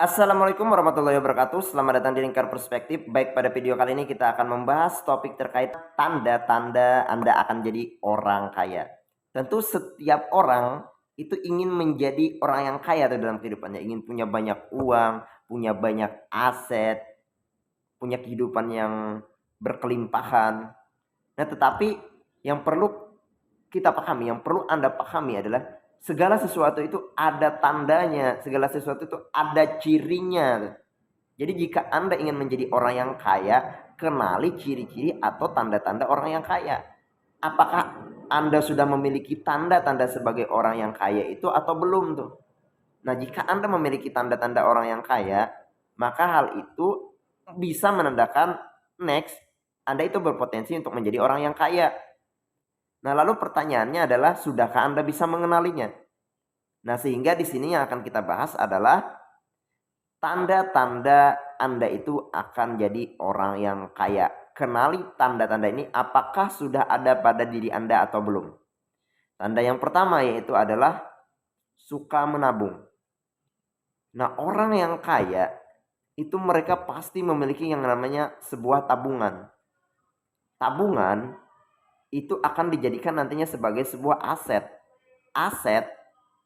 Assalamualaikum warahmatullahi wabarakatuh. Selamat datang di Lingkar Perspektif. Baik, pada video kali ini kita akan membahas topik terkait tanda-tanda Anda akan jadi orang kaya. Tentu setiap orang itu ingin menjadi orang yang kaya tuh dalam kehidupannya, ingin punya banyak uang, punya banyak aset, punya kehidupan yang berkelimpahan. Nah, tetapi yang perlu kita pahami, yang perlu Anda pahami adalah segala sesuatu itu ada tandanya, segala sesuatu itu ada cirinya. Jadi jika Anda ingin menjadi orang yang kaya, kenali ciri-ciri atau tanda-tanda orang yang kaya. Apakah Anda sudah memiliki tanda-tanda sebagai orang yang kaya itu atau belum tuh? Nah, jika Anda memiliki tanda-tanda orang yang kaya, maka hal itu bisa menandakan next Anda itu berpotensi untuk menjadi orang yang kaya. Nah, lalu pertanyaannya adalah sudahkah Anda bisa mengenalinya? Nah, sehingga di sini yang akan kita bahas adalah tanda-tanda Anda itu akan jadi orang yang kaya. Kenali tanda-tanda ini apakah sudah ada pada diri Anda atau belum. Tanda yang pertama yaitu adalah suka menabung. Nah, orang yang kaya itu mereka pasti memiliki yang namanya sebuah tabungan. Tabungan itu akan dijadikan nantinya sebagai sebuah aset. Aset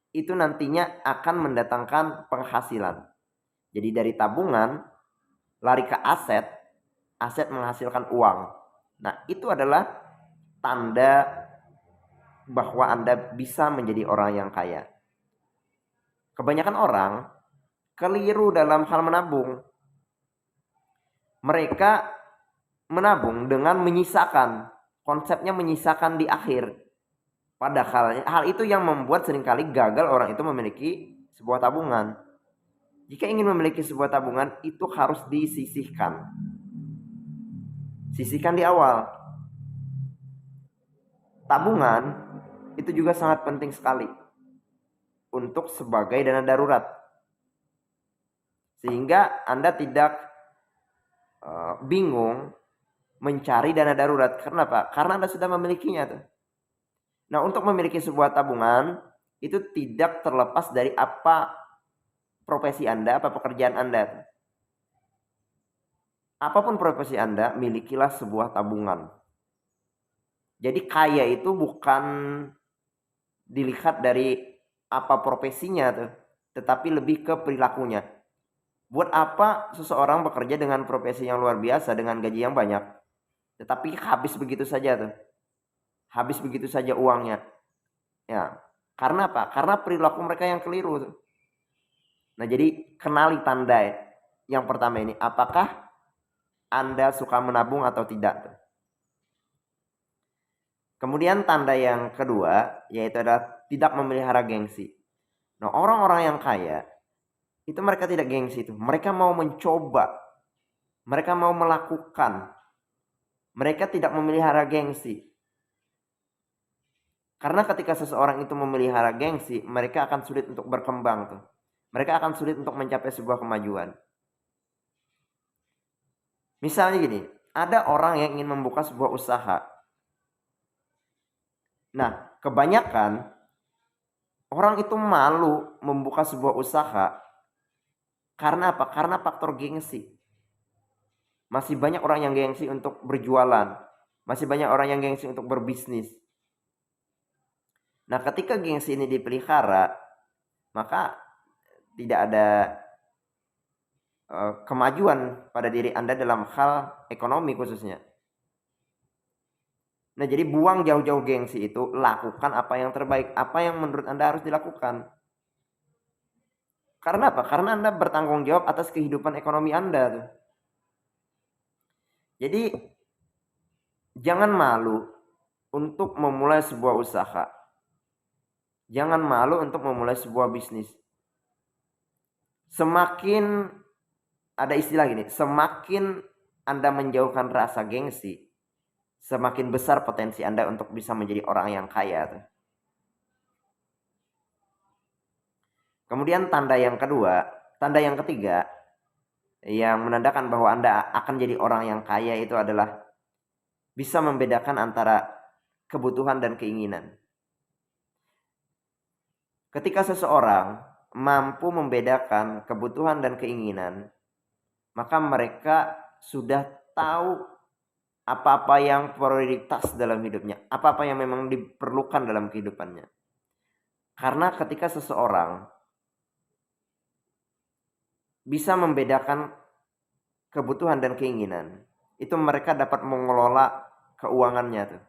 itu nantinya akan mendatangkan penghasilan. Jadi dari tabungan lari ke aset, aset menghasilkan uang. Nah, itu adalah tanda bahwa Anda bisa menjadi orang yang kaya. Kebanyakan orang keliru dalam hal menabung. Mereka menabung dengan menyisakan. Konsepnya menyisakan di akhir. Padahal hal itu yang membuat seringkali gagal orang itu memiliki sebuah tabungan. Jika ingin memiliki sebuah tabungan, itu harus disisihkan. Sisihkan di awal. Tabungan itu juga sangat penting sekali untuk sebagai dana darurat. Sehingga Anda tidak bingung mencari dana darurat. Karena apa? Karena Anda sudah memilikinya tuh. Nah, untuk memiliki sebuah tabungan itu tidak terlepas dari apa profesi Anda, apa pekerjaan Anda. Apapun profesi Anda, milikilah sebuah tabungan. Jadi kaya itu bukan dilihat dari apa profesinya tuh, tetapi lebih ke perilakunya. Buat apa seseorang bekerja dengan profesi yang luar biasa dengan gaji yang banyak, tetapi habis begitu saja tuh. Habis begitu saja uangnya. Ya. Karena apa? Karena perilaku mereka yang keliru tuh. Nah, jadi kenali tanda yang pertama ini, apakah Anda suka menabung atau tidak? Kemudian tanda yang kedua yaitu adalah tidak memelihara gengsi. Nah, orang-orang yang kaya itu mereka tidak gengsi itu. Mereka mau mencoba. Mereka mau melakukan. Mereka tidak memelihara gengsi. Karena ketika seseorang itu memelihara gengsi, mereka akan sulit untuk berkembang tuh. Mereka akan sulit untuk mencapai sebuah kemajuan. Misalnya gini, ada orang yang ingin membuka sebuah usaha. Nah, kebanyakan orang itu malu membuka sebuah usaha. Karena apa? Karena faktor gengsi. Masih banyak orang yang gengsi untuk berjualan. Masih banyak orang yang gengsi untuk berbisnis. Nah, ketika gengsi ini dipelihara, maka tidak ada kemajuan pada diri Anda dalam hal ekonomi khususnya. Nah, jadi buang jauh-jauh gengsi itu, lakukan apa yang terbaik, apa yang menurut Anda harus dilakukan. Karena apa? Karena Anda bertanggung jawab atas kehidupan ekonomi Anda tuh. Jadi jangan malu untuk memulai sebuah usaha. Jangan malu untuk memulai sebuah bisnis. Semakin ada istilah gini, semakin Anda menjauhkan rasa gengsi, semakin besar potensi Anda untuk bisa menjadi orang yang kaya tuh. Kemudian tanda yang kedua, tanda yang ketiga yang menandakan bahwa Anda akan jadi orang yang kaya itu adalah bisa membedakan antara kebutuhan dan keinginan. Ketika seseorang mampu membedakan kebutuhan dan keinginan, maka mereka sudah tahu apa-apa yang prioritas dalam hidupnya, apa-apa yang memang diperlukan dalam kehidupannya. Karena ketika seseorang bisa membedakan kebutuhan dan keinginan, itu mereka dapat mengelola keuangannya tuh.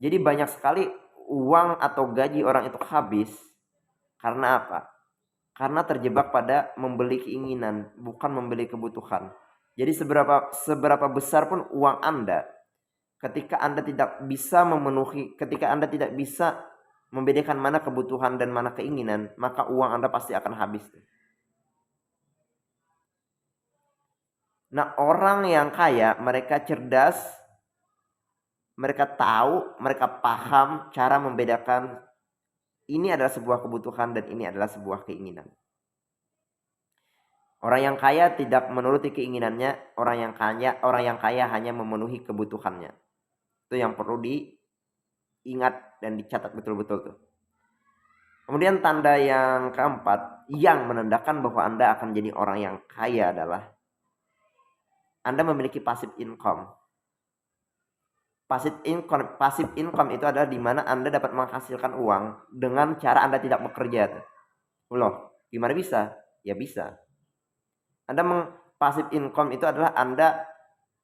Jadi banyak sekali uang atau gaji orang itu habis karena apa? Karena terjebak pada membeli keinginan, bukan membeli kebutuhan. Jadi seberapa besar pun uang Anda, ketika Anda tidak bisa memenuhi, ketika Anda tidak bisa membedakan mana kebutuhan dan mana keinginan, maka uang Anda pasti akan habis. Nah, orang yang kaya, mereka cerdas, mereka tahu, mereka paham cara membedakan ini adalah sebuah kebutuhan dan ini adalah sebuah keinginan. Orang yang kaya tidak menuruti keinginannya, orang yang kaya hanya memenuhi kebutuhannya. Itu yang perlu diingat dan dicatat betul-betul tuh. Kemudian tanda yang keempat yang menandakan bahwa Anda akan jadi orang yang kaya adalah Anda memiliki passive income. Passive income itu adalah di mana Anda dapat menghasilkan uang dengan cara Anda tidak bekerja. Loh, gimana bisa? Ya bisa. Passive income itu adalah Anda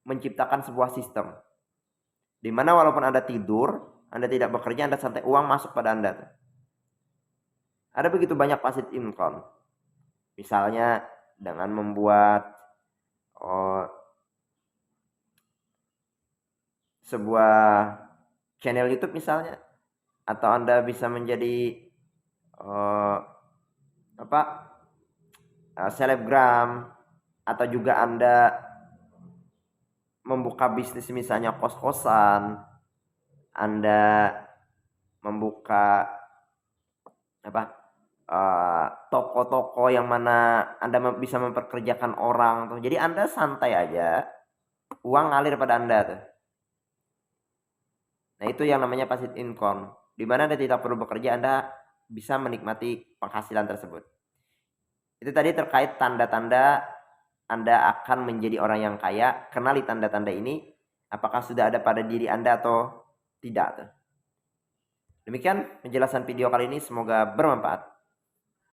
menciptakan sebuah sistem. Di mana walaupun Anda tidur, Anda tidak bekerja, Anda santai, uang masuk pada Anda. Ada begitu banyak passive income. Misalnya dengan membuat sebuah channel YouTube misalnya, atau Anda bisa menjadi selebgram, atau juga Anda membuka bisnis misalnya kos-kosan, Anda membuka toko-toko yang mana Anda bisa memperkerjakan orang tuh. Jadi Anda santai aja, uang ngalir pada Anda tuh. Nah, itu yang namanya passive income. Di mana Anda tidak perlu bekerja, Anda bisa menikmati penghasilan tersebut. Itu tadi terkait tanda-tanda Anda akan menjadi orang yang kaya. Kenali tanda-tanda ini, apakah sudah ada pada diri Anda atau tidak tuh. Demikian penjelasan video kali ini, semoga bermanfaat.